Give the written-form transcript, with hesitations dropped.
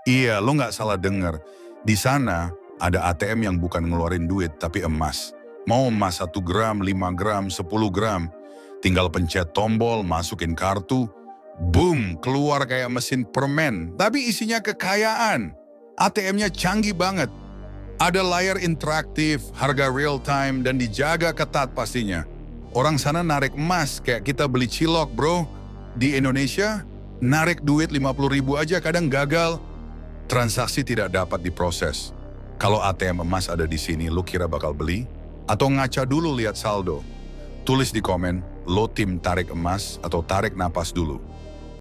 Iya, lo nggak salah denger. Di sana ada ATM yang bukan ngeluarin duit tapi emas. Mau emas 1 gram, 5 gram, 10 gram. Tinggal pencet tombol, masukin kartu, boom, keluar kayak mesin permen. Tapi isinya kekayaan. ATM-nya canggih banget. Ada layar interaktif, harga real time, dan dijaga ketat pastinya. Orang sana narik emas kayak kita beli cilok, bro. Di Indonesia, narik duit 50.000 aja kadang gagal. Transaksi tidak dapat diproses. Kalau ATM emas ada di sini, lo kira bakal beli? Atau ngaca dulu lihat saldo? Tulis di komen, lo tim tarik emas atau tarik napas dulu.